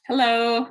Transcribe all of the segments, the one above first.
Hello.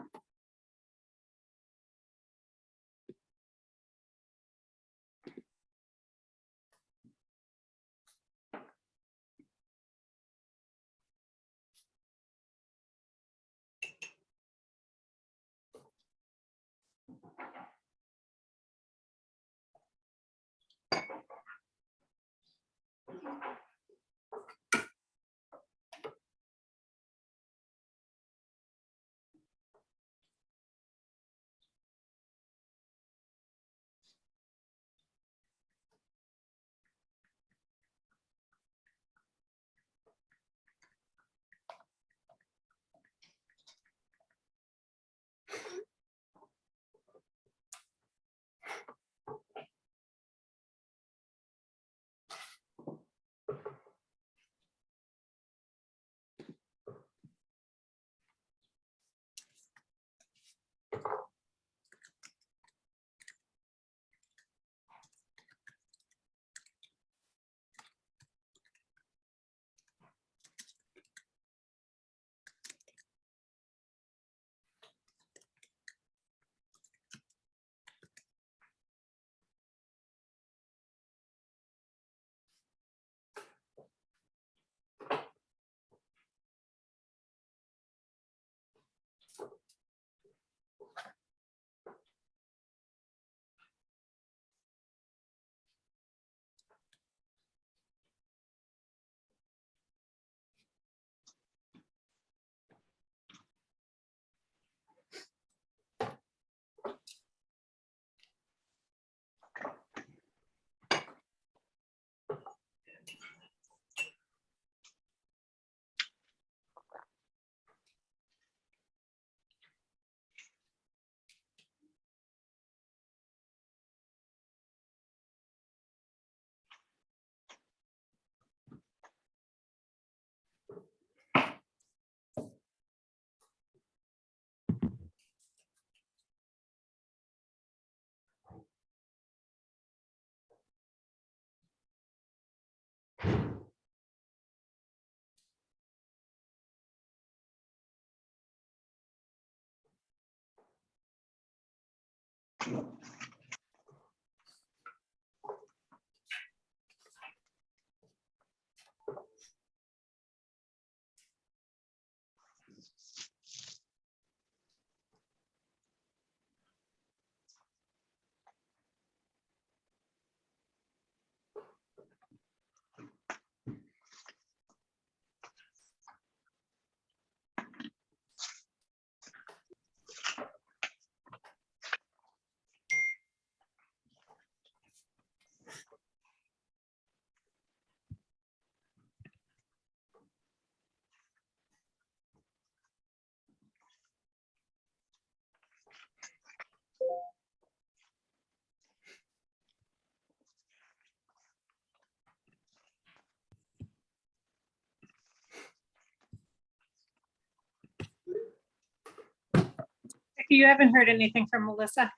You haven't heard anything from Melissa?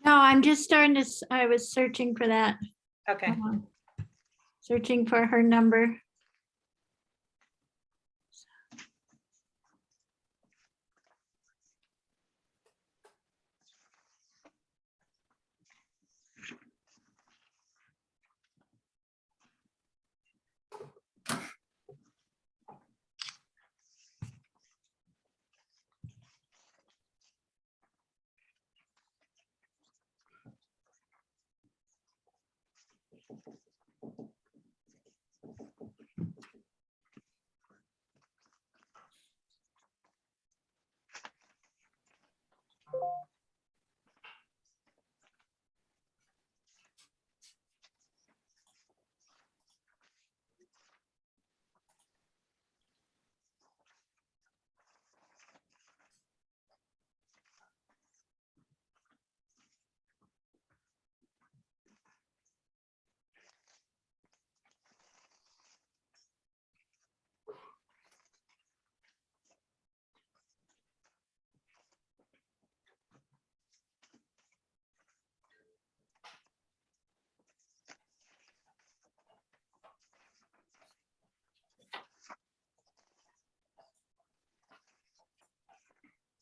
No, I'm just starting to, I was searching for that. Okay. Searching for her number.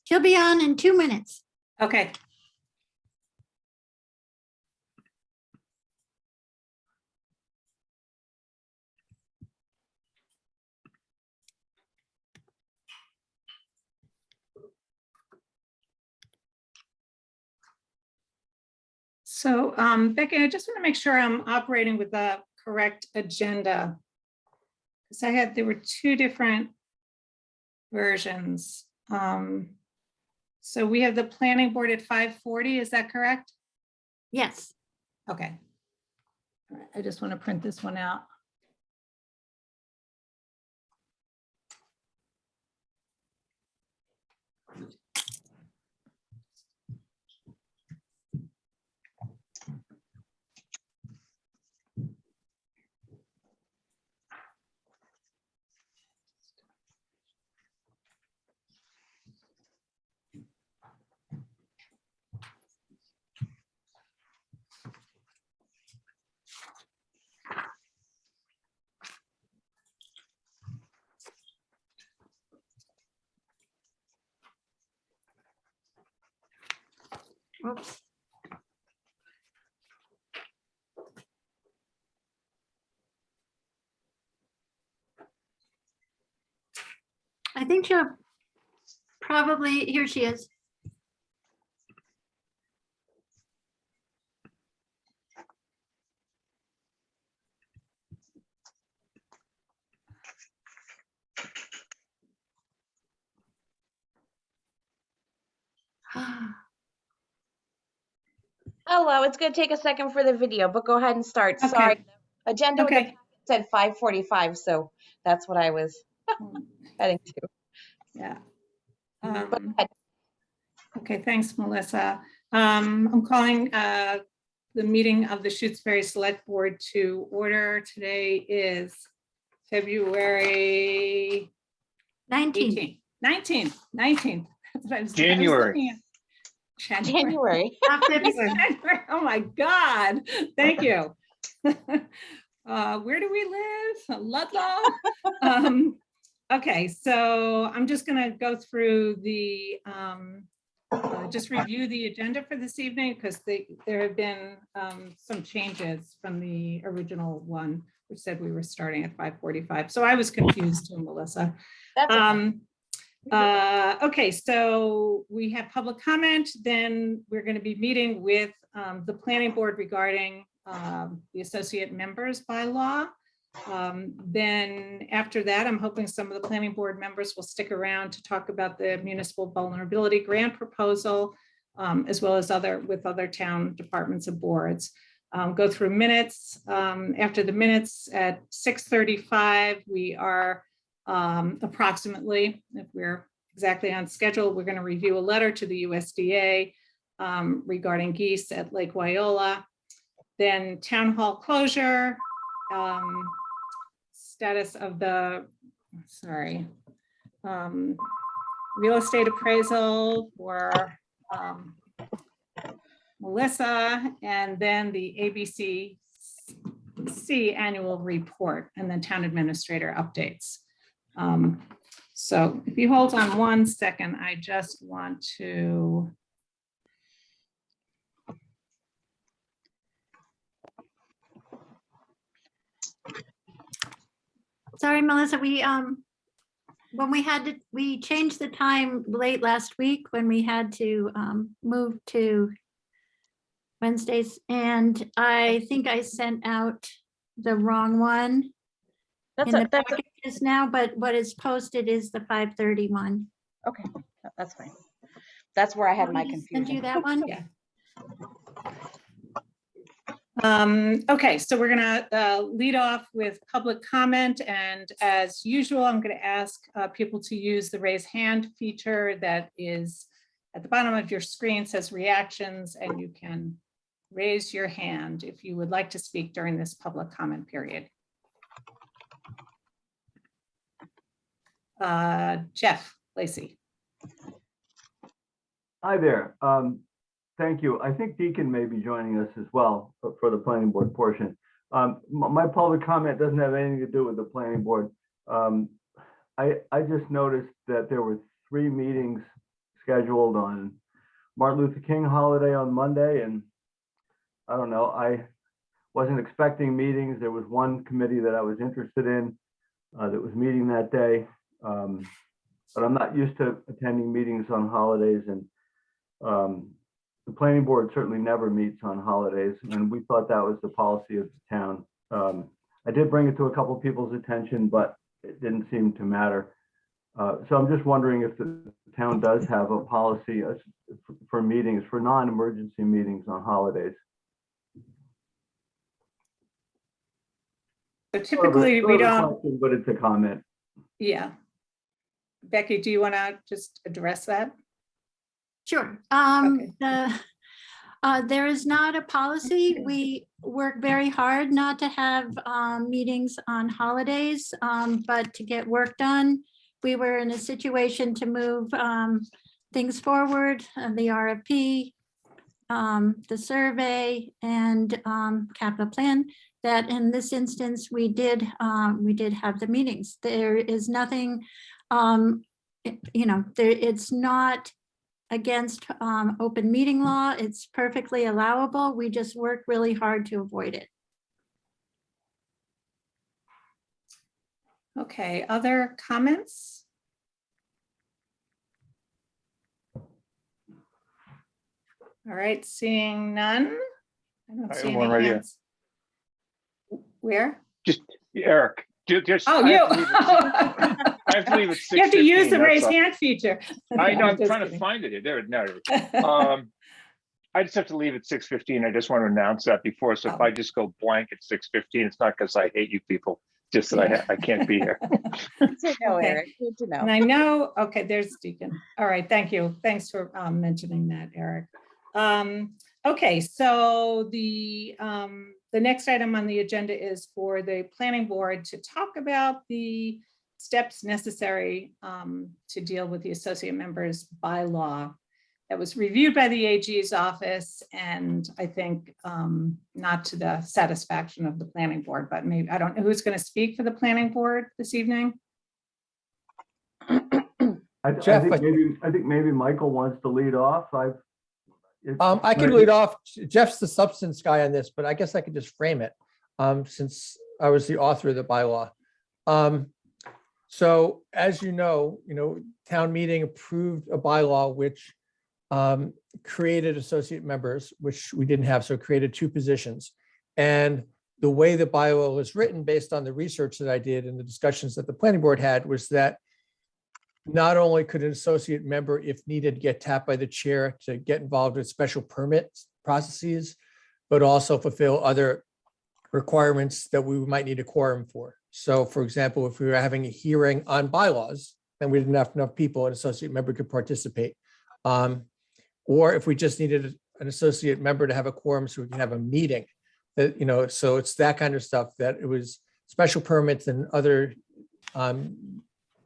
She'll be on in 2 minutes. Okay. So Becky, I just want to make sure I'm operating with the correct agenda. Because there were two different versions. So we have the planning board at 5:40, is that correct? Yes. Okay. All right, I just want to print this one out. Oops. I think she'll probably, here she is. Hello, it's gonna take a second for the video, but go ahead and start. Okay. Sorry, agenda with the Okay. said 5:45, so that's what I was heading to. Yeah. But go ahead. Okay, thanks, Melissa. I'm calling the meeting of the Shutesbury Selectboard to order. Today is February 19. 19th. That's what I was January. looking at. January. Not February. January. Oh my God. Thank you. Where do we live? Ludlow. Okay, so I'm just going to go through the just review the agenda for this evening because there have been some changes from the original one, which said we were starting at 5:45. So I was confused too, Melissa. That's okay. Okay, so we have public comment. Then we're going to be meeting with the planning board regarding the associate members bylaw. Then after that, I'm hoping some of the planning board members will stick around to talk about the municipal vulnerability grant proposal, as well as with other town departments and boards. Go through minutes. After the minutes at 6:35, we are approximately, if we're exactly on schedule, we're going to review a letter to the USDA regarding geese at Lake Wyola. Then town hall closure, status of the, real estate appraisal for Melissa, and then the ABCC annual report, and then town administrator updates. So if you hold on 1 second, I just want to. Sorry, Melissa, when we changed the time late last week when we had to move to Wednesdays, and I think I sent out the wrong one in the packages now, but what is posted is the 5:30 one. Okay, that's fine. That's where I had my Send confusion. you that one? Yeah. Okay, so we're gonna lead off with public comment, and as usual, I'm gonna ask people to use the raise hand feature that is at the bottom of your screen, says reactions, and you can raise your hand if you would like to speak during this public comment period. Jeff Lacey. Hi there. Thank you. I think Deacon may be joining us as well for the planning board portion. My public comment doesn't have anything to do with the planning board. I just noticed that there were 3 meetings scheduled on Martin Luther King holiday on Monday, and I don't know, I wasn't expecting meetings. There was one committee that I was interested in that was meeting that day, but I'm not used to attending meetings on holidays, and the planning board certainly never meets on holidays, and we thought that was the policy of the town. I did bring it to a couple of people's attention, but it didn't seem to matter. So I'm just wondering if the town does have a policy for meetings, for non-emergency meetings on holidays. So typically we don't, Question, but it's a comment. yeah. Becky, do you want to just address that? Sure. Okay. There is not a policy. We work very hard not to have meetings on holidays, but to get work done. We were in a situation to move things forward, the RFP, the survey, and capital plan, that in this instance, we did have the meetings. There is nothing, it's not against open meeting law. It's perfectly allowable. We just work really hard to avoid it. Okay, other comments? All right, seeing none. I don't I see have one any right here. hands. Where? Just Eric. Just, Oh, I you. have to leave it- I have to leave it. You have to use the 6:15, raise that's all. hand feature. I know, I'm just trying to kidding. find it. There, no. I just have to leave at 6:15. I just want to announce that before. So if Oh. I just go blank at 6:15, it's not because I hate you people, just that Yeah. I can't be here. Good to know, Okay. Eric. Good to And know. I know, okay, there's Deacon. All right, thank you. Thanks for mentioning that, Eric. Okay, so the next item on the agenda is for the planning board to talk about the steps necessary to deal with the associate members bylaw that was reviewed by the AG's office, and I think not to the satisfaction of the planning board, but maybe, I don't know who's going to speak for the planning board this evening. Jeff, I think maybe Michael wants to lead off. I can lead off. Jeff's the substance guy on this, but I guess I could just frame it since I was the author of the bylaw. So as you know, town meeting approved a bylaw which created associate members, which we didn't have, so it created 2 positions. And the way the bylaw was written, based on the research that I did and the discussions that the planning board had, was that not only could an associate member, if needed, get tapped by the chair to get involved with special permit processes, but also fulfill other requirements that we might need a quorum for. So for example, if we were having a hearing on bylaws and we didn't have enough people, an associate member could participate. Or if we just needed an associate member to have a quorum so we can have a meeting, that, so it's that kind of stuff, that it was special permits and other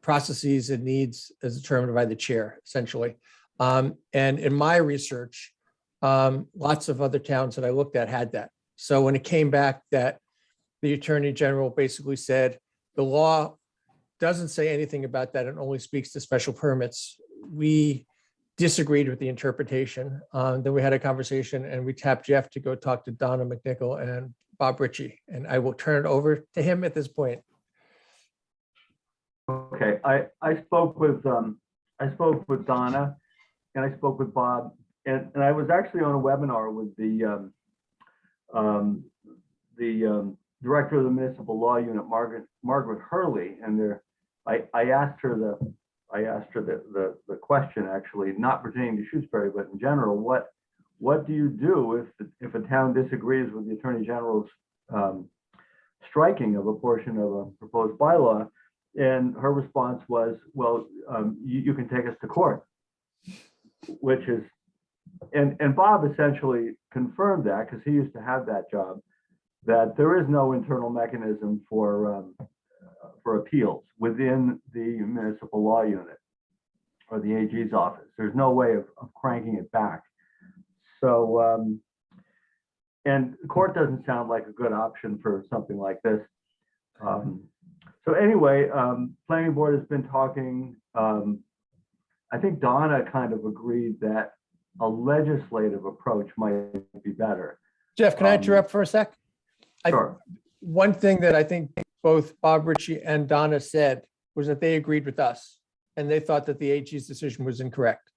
processes and needs as determined by the chair, essentially. And in my research, lots of other towns that I looked at had that. So when it came back that the Attorney General basically said, the law doesn't say anything about that, it only speaks to special permits, we disagreed with the interpretation. Then we had a conversation and we tapped Jeff to go talk to Donna McNichol and Bob Ritchie, and I will turn it over to him at this point. Okay, I spoke with Donna and I spoke with Bob, and I was actually on a webinar with the director of the municipal law unit, Margaret Hurley, and I asked her the question, actually, not pertaining to Shutesbury, but in general, what do you do if a town disagrees with the Attorney General's striking of a portion of a proposed bylaw? And her response was, well, you can take us to court, which is, and Bob essentially confirmed that, because he used to have that job, that there is no internal mechanism for appeals within the municipal law unit or the AG's office. There's no way of cranking it back. So, and the court doesn't sound like a good option for something like this. So anyway, planning board has been talking. I think Donna kind of agreed that a legislative approach might be better. Jeff, can I interrupt for a sec? Sure. One thing that I think both Bob Ritchie and Donna said was that they agreed with us and they thought that the AG's decision was incorrect.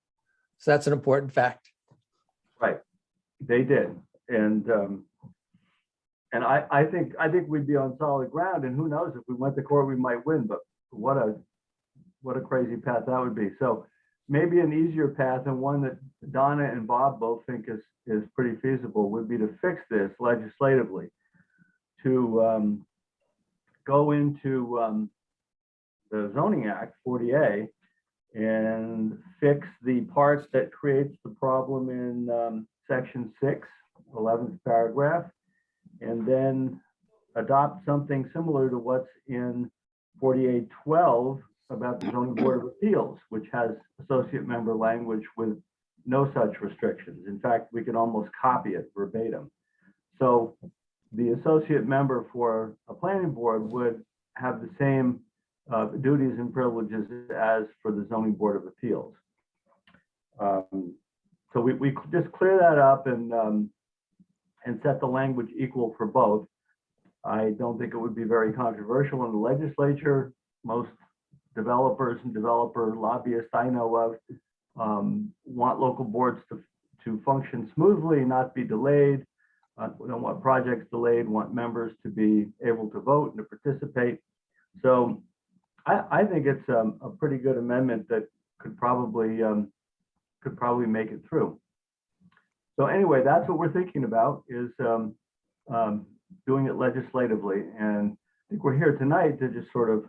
So that's an important fact. Right, they did, and I think we'd be on solid ground. And who knows, if we went to court, we might win. But what a crazy path that would be. So maybe an easier path, and one that Donna and Bob both think is pretty feasible, would be to fix this legislatively, to go into the zoning act 40A and fix the parts that creates the problem in section 6, 11th paragraph, and then adopt something similar to what's in 4812 about the zoning board of appeals, which has associate member language with no such restrictions. In fact, we can almost copy it verbatim. So the associate member for a planning board would have the same duties and privileges as for the zoning board of appeals. So we just clear that up and set the language equal for both. I don't think it would be very controversial in the legislature. Most developers and developer lobbyists I know of want local boards to function smoothly, not be delayed. We don't want projects delayed, want members to be able to vote and to participate. So I think it's a pretty good amendment that could probably make it through. So anyway, that's what we're thinking about, is doing it legislatively. And I think we're here tonight to just sort of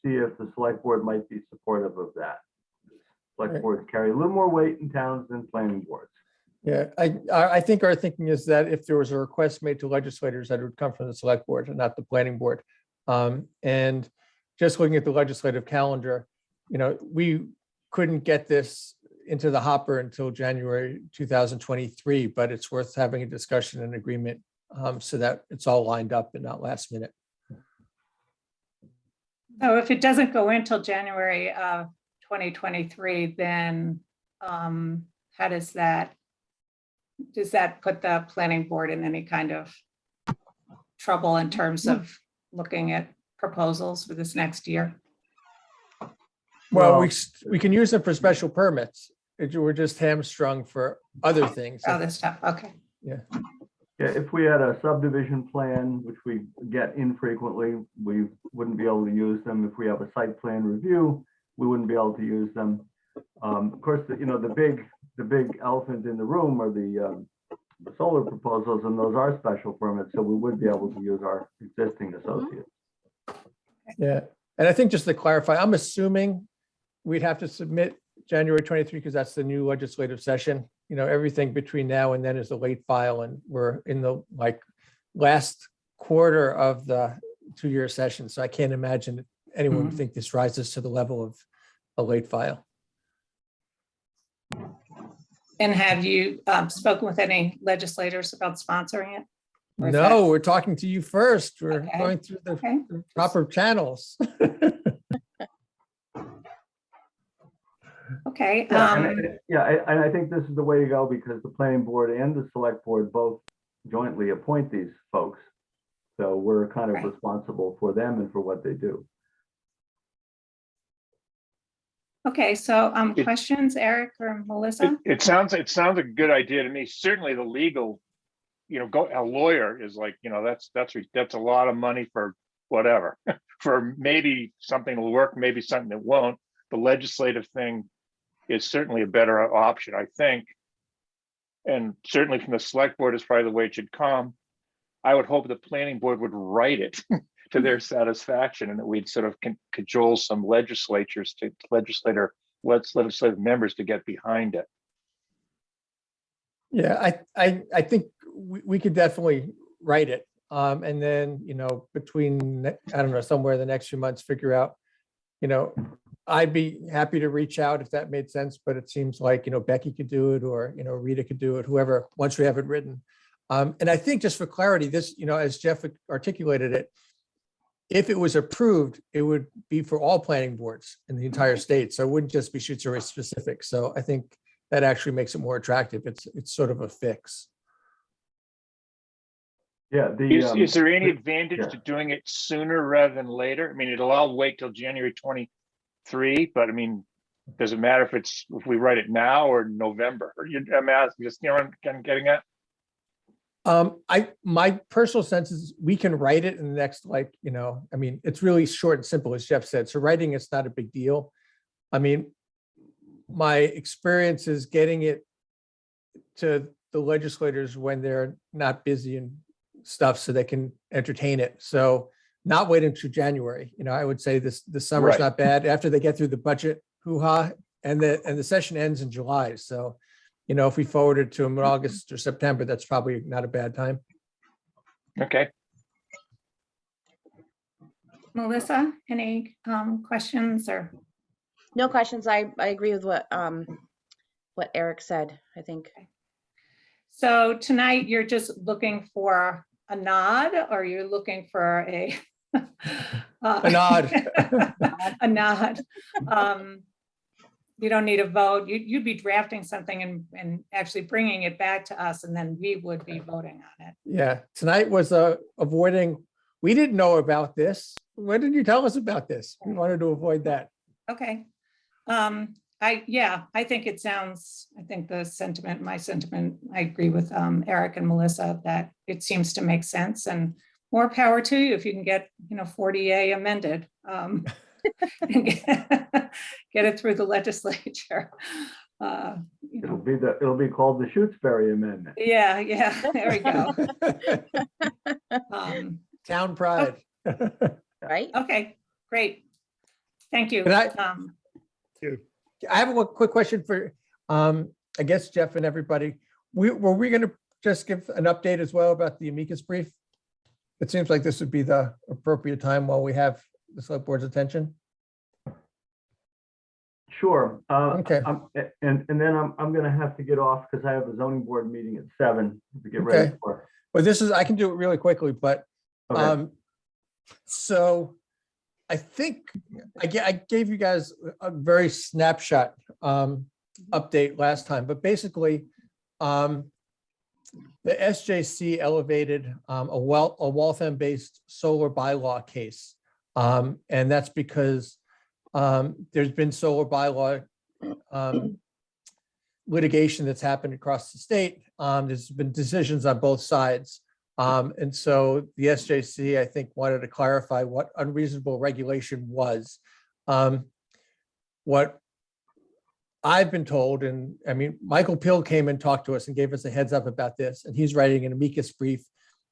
see if the select board might be supportive of that. Select boards carry a little more weight in towns than planning boards. Yeah, I think our thinking is that if there was a request made to legislators, that it would come from the select board and not the planning board. And just looking at the legislative calendar, we couldn't get this into the hopper until January 2023, but it's worth having a discussion and agreement so that it's all lined up and not last minute. So if it doesn't go in till January of 2023, then how does that put the planning board in any kind of trouble in terms of looking at proposals for this next year? Well, we can use them for special permits. We're just hamstrung for other things. Other stuff, okay. Yeah. Yeah, if we had a subdivision plan, which we get infrequently, we wouldn't be able to use them. If we have a site plan review, we wouldn't be able to use them. Of course, the big elephant in the room are the solar proposals, and those are special permits, so we would be able to use our existing associates. Yeah, and I think just to clarify, I'm assuming we'd have to submit January 23 because that's the new legislative session. Everything between now and then is a late file, and we're in the last quarter of the 2-year session. So I can't imagine anyone would think this rises to the level of a late file. And have you spoken with any legislators about sponsoring it? Or is No, we're talking to you first. We're Okay. going through the Okay. proper channels. Okay. And I think this is the way to go, because the planning board and the select board both jointly appoint these folks. So we're kind of Right. responsible for them and for what they do. Okay, so It- questions, Eric or Melissa? It sounds a good idea to me. Certainly the legal, a lawyer is like, that's a lot of money for whatever, for maybe something will work, maybe something that won't. The legislative thing is certainly a better option, I think. And certainly from the select board is probably the way it should come. I would hope the planning board would write it to their satisfaction, and that we'd sort of cajole some legislative members to get behind it. Yeah, I think we could definitely write it. And then, between, I don't know, somewhere in the next few months, figure out, I'd be happy to reach out if that made sense, but it seems like, Becky could do it, or, Rita could do it, whoever, once we have it written. And I think just for clarity, this, as Jeff articulated it, if it was approved, it would be for all planning boards in the entire state. So it wouldn't just be Shutesbury specific. So I think that actually makes it more attractive. It's sort of a fix. Yeah, Is there any advantage yeah. to doing it sooner rather than later? I mean, it'll all wait till January 23, but I mean, does it matter if we write it now or November? I'm asking, just, you know what I'm getting at? My personal sense is we can write it in the next, like, I mean, it's really short and simple, as Jeff said. So writing, it's not a big deal. I mean, my experience is getting it to the legislators when they're not busy and stuff so they can entertain it. So not waiting until January, I would say the summer's Right. not bad after they get through the budget hoo-ha, and the session ends in July. So, if we forward it to them in August or September, that's probably not a bad time. Okay. Melissa, any questions or? No questions. I agree with what Eric said, I think. So tonight you're just looking for a nod, or you're looking for a A nod. a nod. You don't need a vote. You'd be drafting something and actually bringing it back to us, and then we would be voting on it. Yeah, tonight was avoiding, we didn't know about this. When did you tell us about this? We wanted to avoid that. Okay. I think it sounds, I think the sentiment, my sentiment, I agree with Eric and Melissa that it seems to make sense, and more power to you if you can get, 40A amended. And get it through the legislature. It'll be called the Shutesbury Amendment. Yeah, there we go. Town pride. Right? Okay, great. Thank you. Can I have a quick question for, I guess, Jeff and everybody. Were we going to just give an update as well about the amicus brief? It seems like this would be the appropriate time while we have the select board's attention. Sure. Okay. And then I'm going to have to get off because I have a zoning board meeting at 7 to get ready Okay. for. Well, I can do it really quickly, but Okay. so I think I gave you guys a very snapshot update last time, but basically the SJC elevated a Waltham-based solar bylaw case. And that's because there's been solar bylaw litigation that's happened across the state. There's been decisions on both sides. And so the SJC, I think, wanted to clarify what unreasonable regulation was. What I've been told, and I mean, Michael Pill came and talked to us and gave us a heads up about this, and he's writing an amicus brief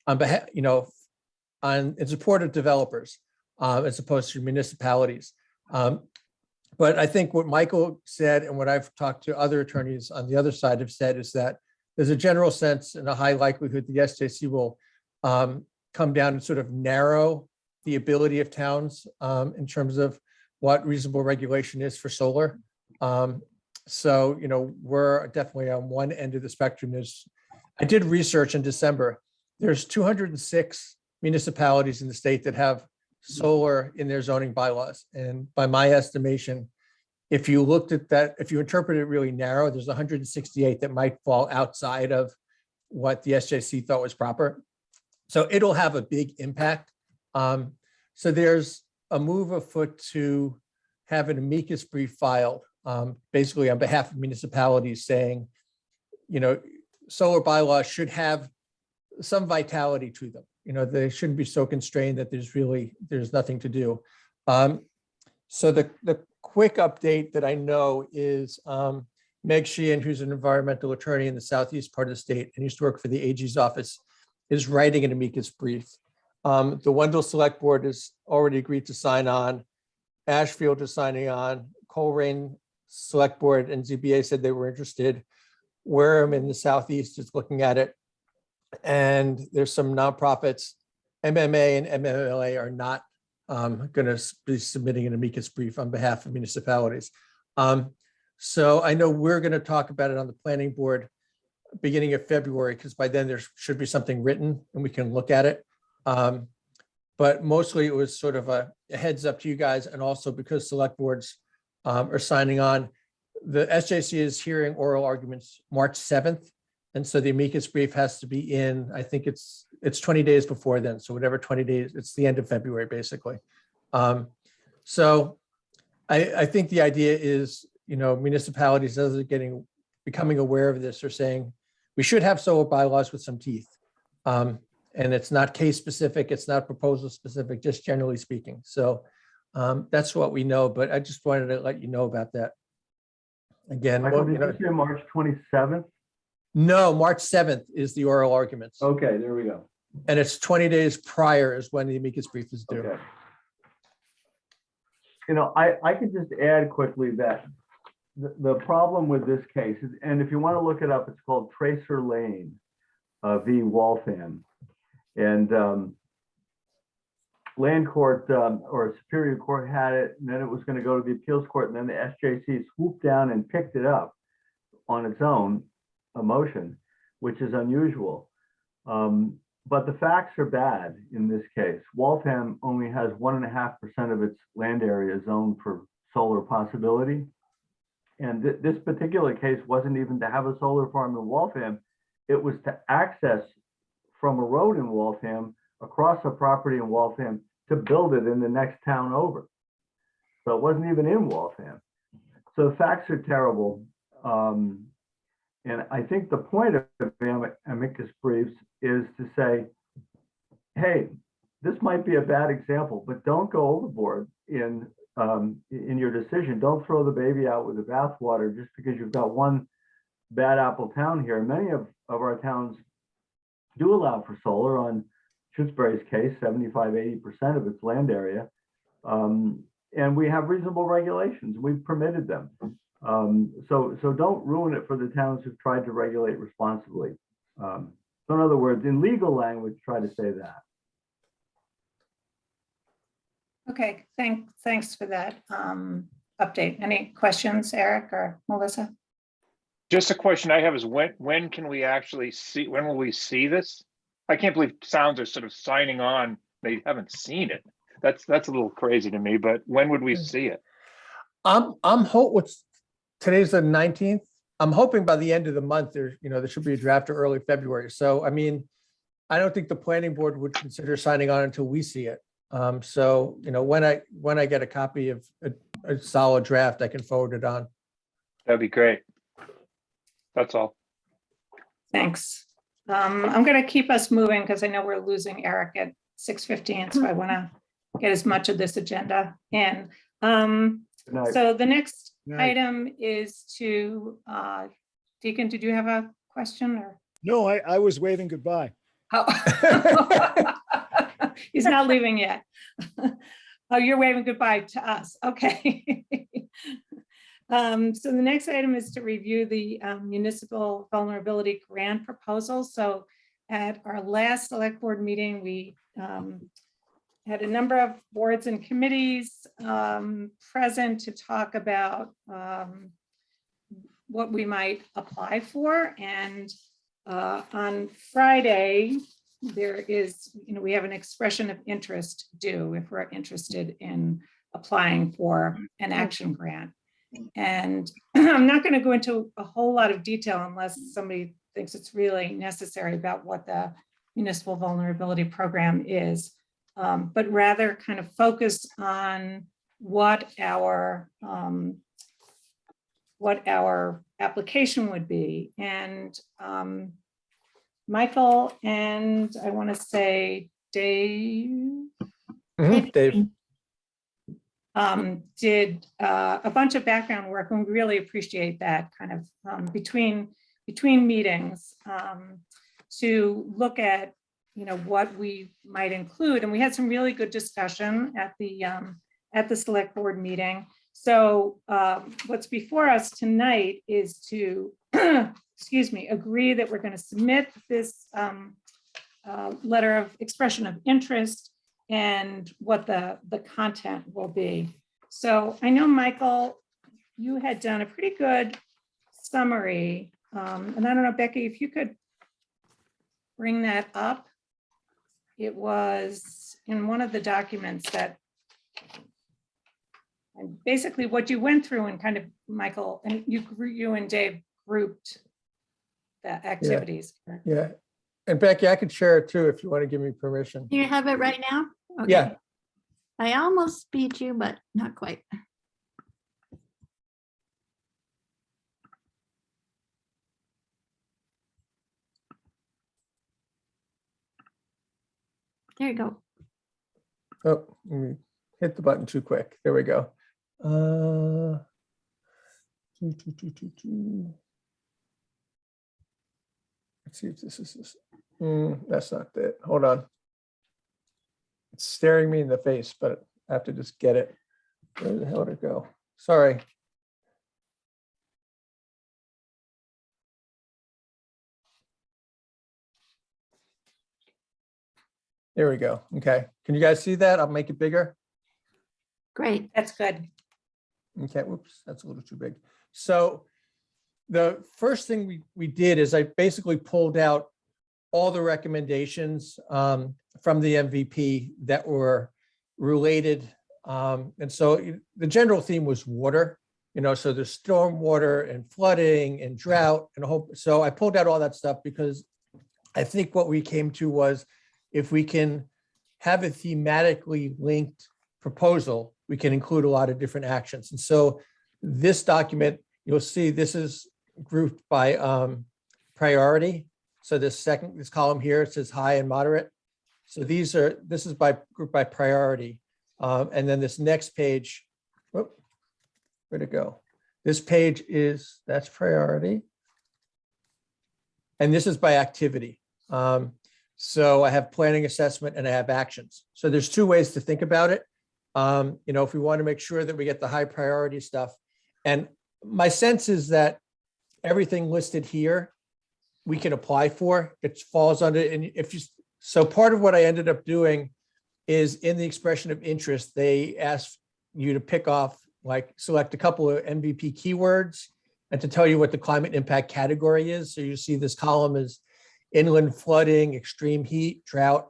on behalf, in support of developers, as opposed to municipalities. But I think what Michael said and what I've talked to other attorneys on the other side have said is that there's a general sense and a high likelihood the SJC will come down and sort of narrow the ability of towns in terms of what reasonable regulation is for solar. So, we're definitely on one end of the spectrum. I did research in December. There's 206 municipalities in the state that have solar in their zoning bylaws. And by my estimation, if you looked at that, if you interpret it really narrow, there's 168 that might fall outside of what the SJC thought was proper. So it'll have a big impact. So there's a move afoot to have an amicus brief filed, basically on behalf of municipalities saying, solar bylaws should have some vitality to them. They shouldn't be so constrained that there's nothing to do. So the quick update that I know is Meg Sheehan, who's an environmental attorney in the southeast part of the state and used to work for the AG's office, is writing an amicus brief. The Wendell Select Board has already agreed to sign on. Ashfield is signing on. Coleraine Select Board and ZBA said they were interested. Wareham in the southeast is looking at it. And there's some nonprofits. MMA and MMLA are not going to be submitting an amicus brief on behalf of municipalities. So I know we're going to talk about it on the planning board beginning of February, because by then there should be something written and we can look at it. but mostly it was sort of a heads up to you guys, and also because select boards are signing on. The SJC is hearing oral arguments March 7th. And so the amicus brief has to be in, I think it's 20 days before then. So whatever 20 days, it's the end of February, basically. So I think the idea is, municipalities as they're becoming aware of this are saying, we should have solar bylaws with some teeth. And it's not case specific, it's not proposal specific, just generally speaking. So that's what we know, but I just wanted to let you know about that. Again, Michael, did you say March 27th? no, March 7th is the oral arguments. Okay, there we go. And it's 20 days prior is when the amicus brief is due. Okay. I could just add quickly that the problem with this case is, and if you want to look it up, it's called Tracer Lane v. Waltham. And Land Court or Superior Court had it, and then it was going to go to the appeals court, and then the SJC swooped down and picked it up on its own, a motion, which is unusual. But the facts are bad in this case. Waltham only has 1.5% of its land area zoned for solar possibility. And this particular case wasn't even to have a solar farm in Waltham. It was to access from a road in Waltham across a property in Waltham to build it in the next town over. So it wasn't even in Waltham. So the facts are terrible. And I think the point of amicus briefs is to say, hey, this might be a bad example, but don't go overboard in your decision. Don't throw the baby out with the bathwater just because you've got one bad apple town here. Many of our towns do allow for solar. On Shutesbury's case, 75–80% of its land area. And we have reasonable regulations. We've permitted them. So don't ruin it for the towns who've tried to regulate responsibly. So in other words, in legal language, try to say that. Okay, thanks for that update. Any questions, Eric or Melissa? Just a question I have is when can we actually see, when will we see this? I can't believe towns are sort of signing on, they haven't seen it. That's a little crazy to me, but when would we see it? Today's the 19th. I'm hoping by the end of the month, there should be a draft or early February. So, I mean, I don't think the planning board would consider signing on until we see it. So, when I get a copy of a solid draft, I can forward it on. That'd be great. That's all. Thanks. I'm going to keep us moving because I know we're losing Eric at 6:15, so I want to get as much of this agenda in. So the next item is to, Deacon, did you have a question or? No, I was waving goodbye. Oh. He's not leaving yet. Oh, you're waving goodbye to us. Okay. So the next item is to review the municipal vulnerability grant proposal. So at our last select board meeting, we had a number of boards and committees present to talk about what we might apply for. And on Friday, there is, we have an expression of interest due if we're interested in applying for an action grant. And I'm not going to go into a whole lot of detail unless somebody thinks it's really necessary about what the municipal vulnerability program is, but rather kind of focus on what our application would be. And Michael and I want to say Dave. Dave. Did a bunch of background work, and we really appreciate that kind of between meetings to look at what we might include, and we had some really good discussion at the select board meeting. So what's before us tonight is to excuse me, agree that we're going to submit this letter of expression of interest and what the content will be. So I know, Michael, you had done a pretty good summary. And I don't know, Becky, if you could bring that up. It was in one of the documents that and basically what you went through and kind of, Michael, and you and Dave grouped the activities. correct? Yeah. And Becky, I could share it too if you want to give me permission. You have it right now? Okay. Yeah. I almost beat you, but not quite. There you go. Oh, hit the button too quick. There we go. Let's see if this is this. That's not it. Hold on. It's staring me in the face, but I have to just get it. Where the hell did it go? Sorry. There we go. Okay. Can you guys see that? I'll make it bigger. Great. That's good. Okay, whoops, that's a little too big. So the first thing we did is I basically pulled out all the recommendations from the MVP that were related. And so the general theme was water, so there's stormwater and flooding and drought and a whole. So I pulled out all that stuff because I think what we came to was if we can have a thematically linked proposal, we can include a lot of different actions. And so this document, you'll see this is grouped by priority. So this column here, it says high and moderate. So this is grouped by priority. And then this next page, whoop, where'd it go? This page that's priority. And this is by activity. So I have planning, assessment, and I have actions. So there's two ways to think about it. If we want to make sure that we get the high priority stuff. And my sense is that everything listed here, we can apply for. It falls under, and so part of what I ended up doing is in the expression of interest, they asked you to pick off, select a couple of MVP keywords and to tell you what the climate impact category is. So you see this column is inland flooding, extreme heat, drought.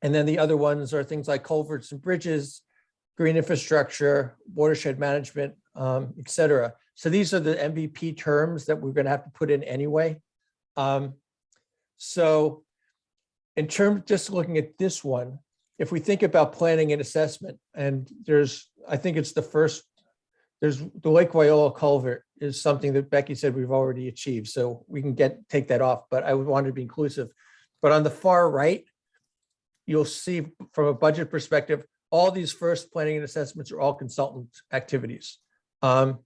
And then the other ones are things like culverts and bridges, green infrastructure, watershed management, et cetera. So these are the MVP terms that we're going to have to put in anyway. So in terms, just looking at this one, if we think about planning and assessment, and I think it's there's the Lake Wyola culvert is something that Becky said we've already achieved. So we can take that off, but I would want to be inclusive. But on the far right, you'll see from a budget perspective, all these first planning and assessments are all consultant activities. And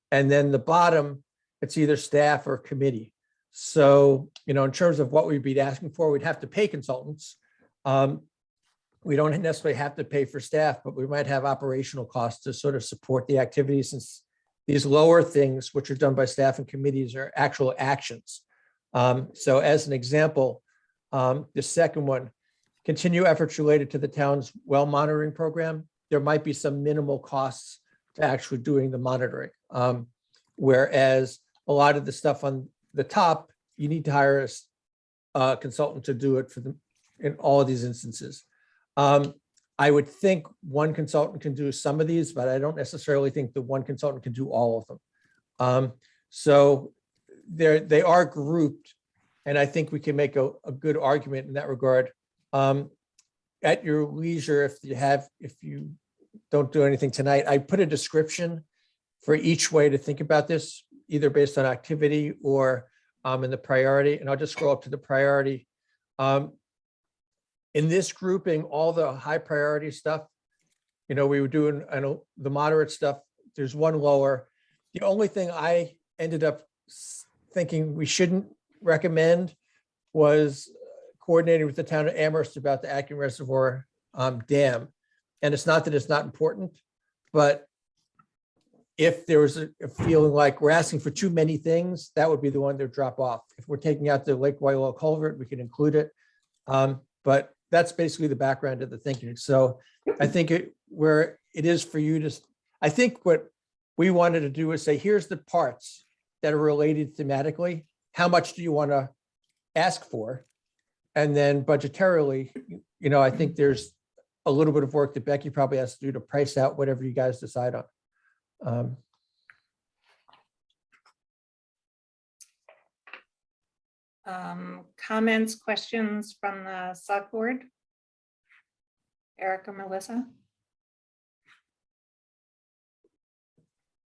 then the bottom, it's either staff or committee. So, in terms of what we'd be asking for, we'd have to pay consultants. We don't necessarily have to pay for staff, but we might have operational costs to sort of support the activities, since these lower things, which are done by staff and committees, are actual actions. So as an example, the second one, continue efforts related to the town's well monitoring program. There might be some minimal costs to actually doing the monitoring. Whereas a lot of the stuff on the top, you need to hire a consultant to do it in all of these instances. I would think one consultant can do some of these, but I don't necessarily think the one consultant can do all of them. So they are grouped, and I think we can make a good argument in that regard. At your leisure, if you don't do anything tonight, I put a description for each way to think about this, either based on activity or in the priority. And I'll just scroll up to the priority. In this grouping, all the high priority stuff, we were doing, I know the moderate stuff, there's one lower. The only thing I ended up thinking we shouldn't recommend was coordinating with the town of Amherst about the Atkins Reservoir dam. And it's not that it's not important, but if there was a feeling like we're asking for too many things, that would be the one to drop off. If we're taking out the Lake Wyola culvert, we can include it. But that's basically the background of the thinking. So I think where it is for you to, I think what we wanted to do is say, here's the parts that are related thematically. How much do you want to ask for? And then budgetarily, I think there's a little bit of work that Becky probably has to do to price out whatever you guys decide on. Comments, questions from the select board? Eric or Melissa?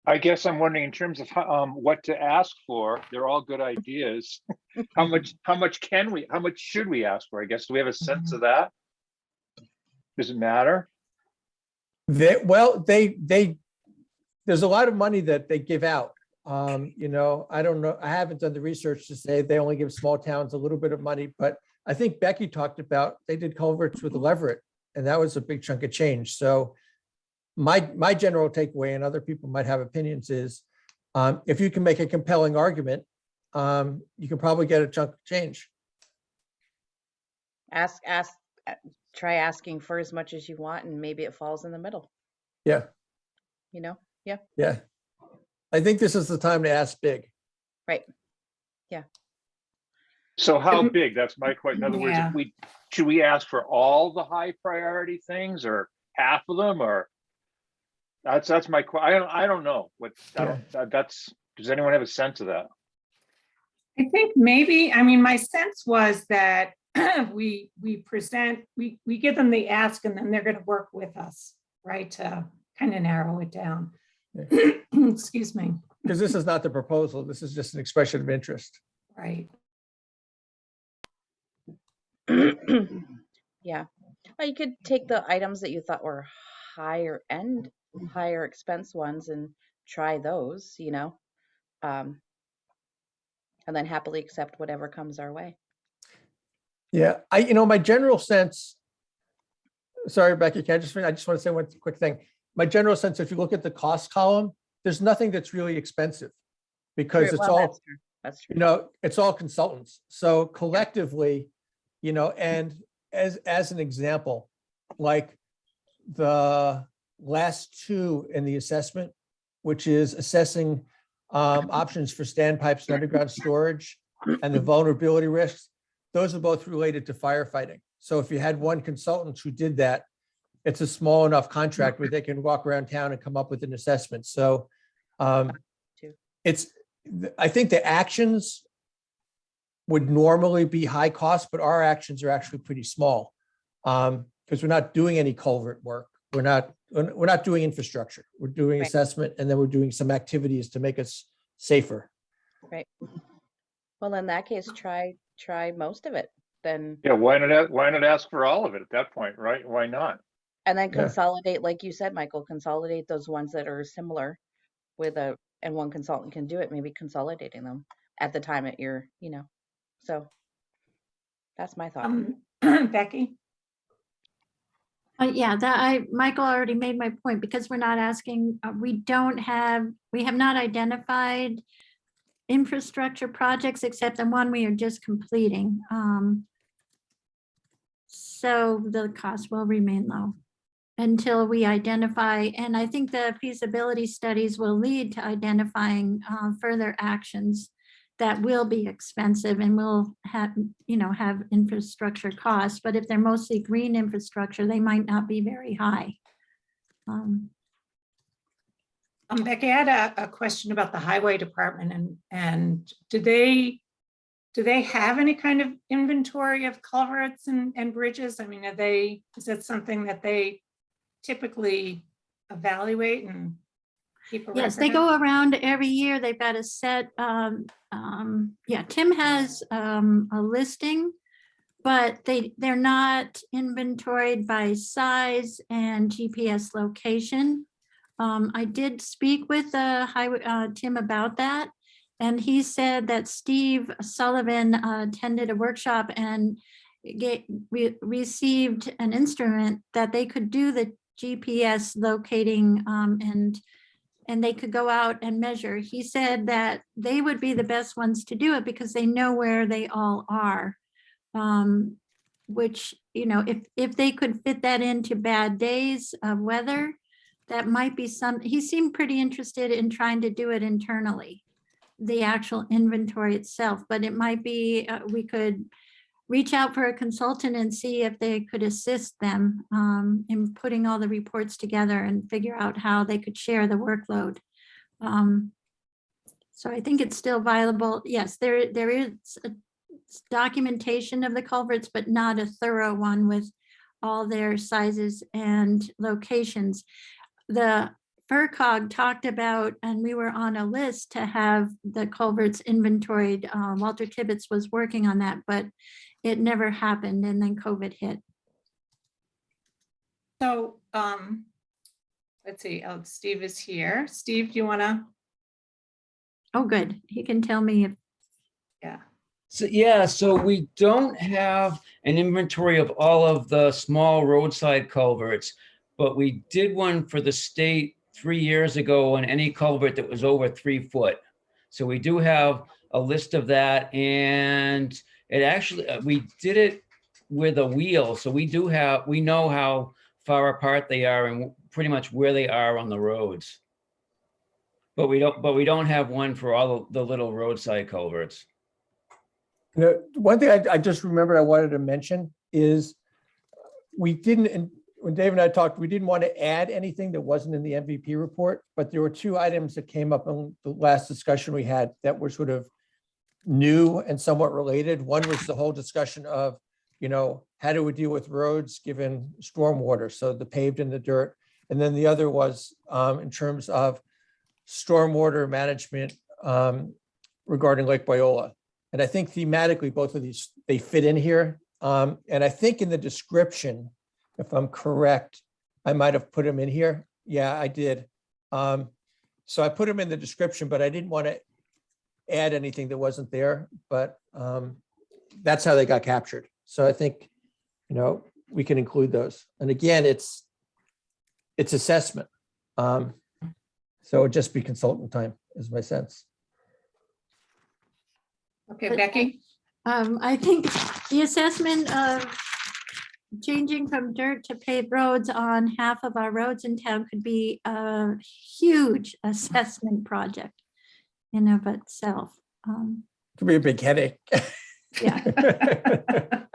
I guess I'm wondering in terms of what to ask for. They're all good ideas. How much should we ask for? I guess, do we have a sense of that? Does it matter? There's a lot of money that they give out. You know, I don't know, I haven't done the research to say they only give small towns a little bit of money, but I think Becky talked about, they did culverts with Leverett, and that was a big chunk of change. So my general takeaway, and other people might have opinions, is if you can make a compelling argument, you can probably get a chunk of change. Try asking for as much as you want, and maybe it falls in the middle, Yeah, you know? Yeah, yeah. I think this is the time to ask big. right. So how big? That's my question. In other words, Yeah. should we ask for all the high priority things, or half of them, or that's my question. I don't know what, does anyone have a sense of that? I think maybe, I mean, my sense was that we give them the ask, and then they're going to work with us, right, to kind of narrow it down. Excuse me. Because this is not the proposal. This is just an expression of interest. Right. Yeah. Well, you could take the items that you thought were higher expense ones and try those, you know, and then happily accept whatever comes our way. Yeah, my general sense, sorry, Becky, I just want to say one quick thing. My general sense, if you look at the cost column, there's nothing that's really expensive, because True. it's Well, all, that's true. it's all consultants. So collectively, and as an example, like the last two in the assessment, which is assessing options for standpipes and underground storage and the vulnerability risks, those are both related to firefighting. So if you had one consultant who did that, it's a small enough contract where they can walk around town and come up with an assessment. So I think the actions would normally be high cost, but our actions are actually pretty small, because we're not doing any culvert work. We're not doing infrastructure. We're doing Right. assessment, and then we're doing some activities to make us safer. Right. Well, in that case, try most of it then, Yeah, why not ask for all of it at that point, right? Why not? and then Yeah. consolidate, like you said, Michael, consolidate those ones that are similar and one consultant can do it, maybe consolidating them at the time at your, so that's my thought. Becky? Yeah, Michael already made my point, because we're not asking, we have not identified infrastructure projects except the one we are just completing. So the cost will remain low until we identify, and I think the feasibility studies will lead to identifying further actions that will be expensive and will have infrastructure costs. But if they're mostly green infrastructure, they might not be very high. Becky, I had a question about the highway department, and do they have any kind of inventory of culverts and bridges? I mean, is that something that they typically evaluate and keep a Yes, record they of? go around every year. They've got a set, Tim has a listing, but they're not inventoried by size and GPS location. I did speak with Tim about that, and he said that Steve Sullivan attended a workshop and received an instrument that they could do the GPS locating, and they could go out and measure. He said that they would be the best ones to do it because they know where they all are. Which, if they could fit that into bad days of weather, that might be he seemed pretty interested in trying to do it internally, the actual inventory itself, but it might be, we could reach out for a consultant and see if they could assist them in putting all the reports together and figure out how they could share the workload. So I think it's still viable. Yes, there is a documentation of the culverts, but not a thorough one with all their sizes and locations. The FERCog talked about, and we were on a list to have the culverts inventoried. Walter Tibbetts was working on that, but it never happened, and then COVID hit. So, let's see, oh, Steve is here. Steve, do you want to? Oh, good. He can tell me if, Yeah. So, yeah, so we don't have an inventory of all of the small roadside culverts, but we did one for the state 3 years ago on any culvert that was over 3 foot. So we do have a list of that, and it actually, we did it with a wheel. So we know how far apart they are and pretty much where they are on the roads. But we don't have one for all the little roadside culverts. You know, one thing I just remembered I wanted to mention is we didn't, and when Dave and I talked, we didn't want to add anything that wasn't in the MVP report, but there were 2 items that came up in the last discussion we had that were sort of new and somewhat related. One was the whole discussion of, you know, how do we deal with roads given stormwater, so the paved and the dirt. And then the other was in terms of stormwater management regarding Lake Biola. And I think thematically, both of these, they fit in here. And I think in the description, if I'm correct, I might have put them in here. Yeah, I did. So I put them in the description, but I didn't want to add anything that wasn't there, but that's how they got captured. So I think, you know, we can include those. And again, it's assessment. So it'd just be consultant time is my sense. Okay, But- Becky? I think the assessment of changing from dirt to paved roads on half of our roads in town could be a huge assessment project in of itself. Could be a big headache. Yeah.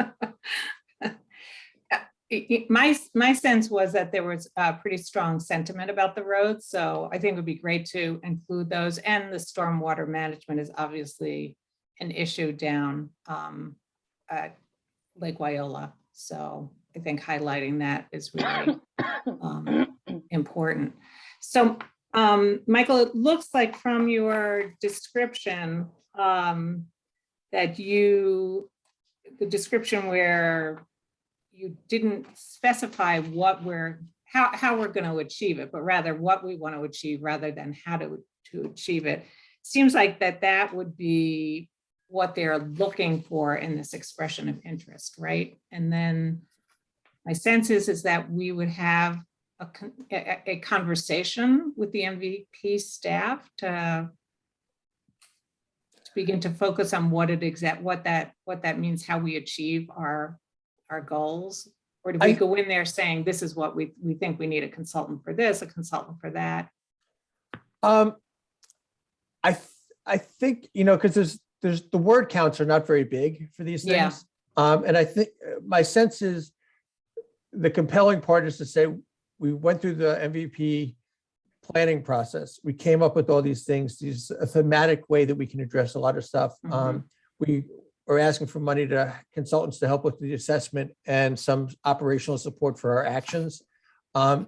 My sense was that there was a pretty strong sentiment about the roads, so I think it would be great to include those. And the stormwater management is obviously an issue down at Lake Wyola. So I think highlighting that is really important. So Michael, it looks like from your description that the description where you didn't specify how we're going to achieve it, but rather what we want to achieve rather than how to achieve it. Seems like that would be what they're looking for in this expression of interest, right? And then my sense is that we would have a conversation with the MVP staff to begin to focus on what that means, how we achieve our goals. Or do we go in there saying, this is what we think we need a consultant for this, a consultant for that? I think, you know, because there's the word counts are not very big for these Yeah. things. And I think my sense is the compelling part is to say, we went through the MVP planning process. We came up with all these things, a thematic way that we can address a lot of stuff. Mhm. We are asking for money to consultants to help with the assessment and some operational support for our actions. And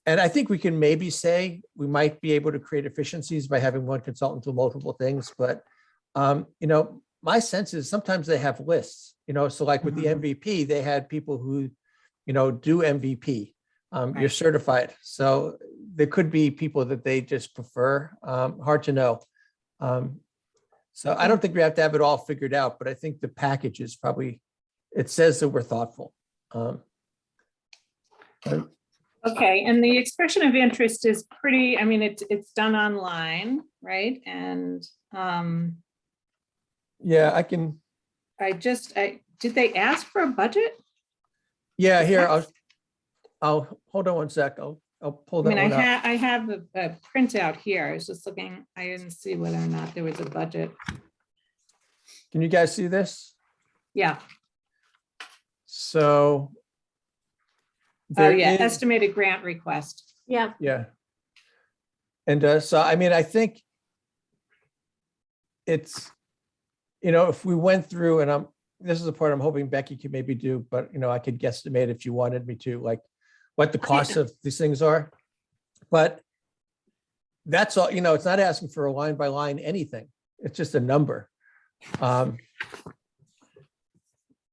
I think we can maybe say we might be able to create efficiencies by having one consultant do multiple things, but you know, my sense is sometimes they have lists, you know, so like with the MVP, they had people who, you know, do MVP. You're Right. certified. So there could be people that they just prefer, hard to know. So I don't think we have to have it all figured out, but I think the package is probably, it says that we're thoughtful. Okay, and the expression of interest is pretty, I mean, it's done online, right? And Yeah, I can, did they ask for a budget? yeah, here, I'll hold on one sec. I'll pull I that mean, one up. I have a printout here. I was just looking, I didn't see whether or not there was a budget. Can you guys see this? Yeah, So. Oh, there yeah, is- estimated grant request. Yeah, Yeah. And so, I mean, I think it's, if we went through and this is the part I'm hoping Becky could maybe do, but I could guesstimate if you wanted me to, like what the costs of these things are. But that's all, it's not asking for a line by line anything. It's just a number.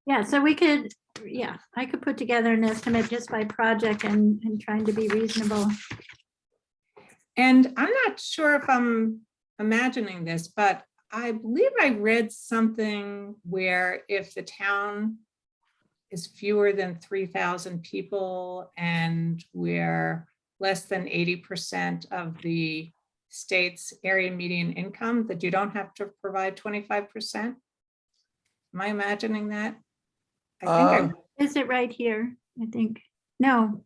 yeah, so we could, yeah, I could put together an estimate just by project and trying to be reasonable. And I'm not sure if I'm imagining this, but I believe I read something where if the town is fewer than 3,000 people and we're less than 80% of the state's area median income, that you don't have to provide 25%. Am I imagining that? I think Is it right here? I think, no.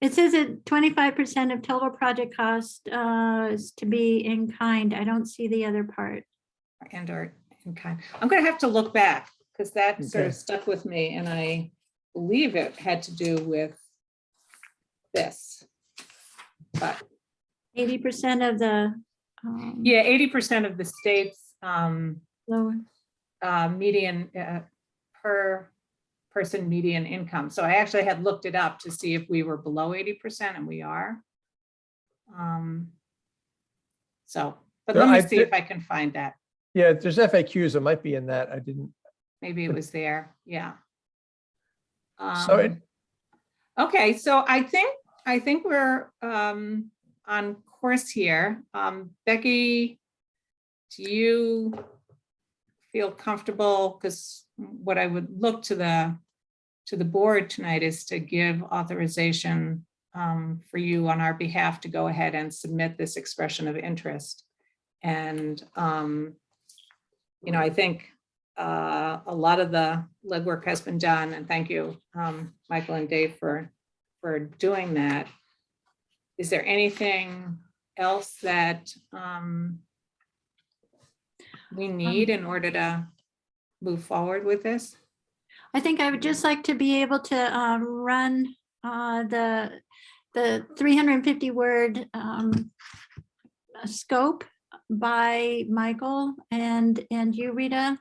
It says that 25% of total project cost is to be in kind. I don't see the other part. and or in kind. I'm gonna have to look back because that sort of Okay. stuck with me and I believe it had to do with this. But 80% of the yeah, 80% of the state's lower. median per person median income. So I actually had looked it up to see if we were below 80% and we are. So, but No, let me I see did- if I can find that. Yeah, there's FAQs. It might be in that. I didn't. Maybe it was there, yeah. So it- Okay, so I think we're on course here. Becky, do you feel comfortable? Because what I would look to the board tonight is to give authorization for you on our behalf to go ahead and submit this expression of interest. And I think a lot of the legwork has been done, and thank you, Michael and Dave, for doing that. Is there anything else that we need in order to move forward with this? I think I would just like to be able to run the 350 word scope by Michael and you, Rita,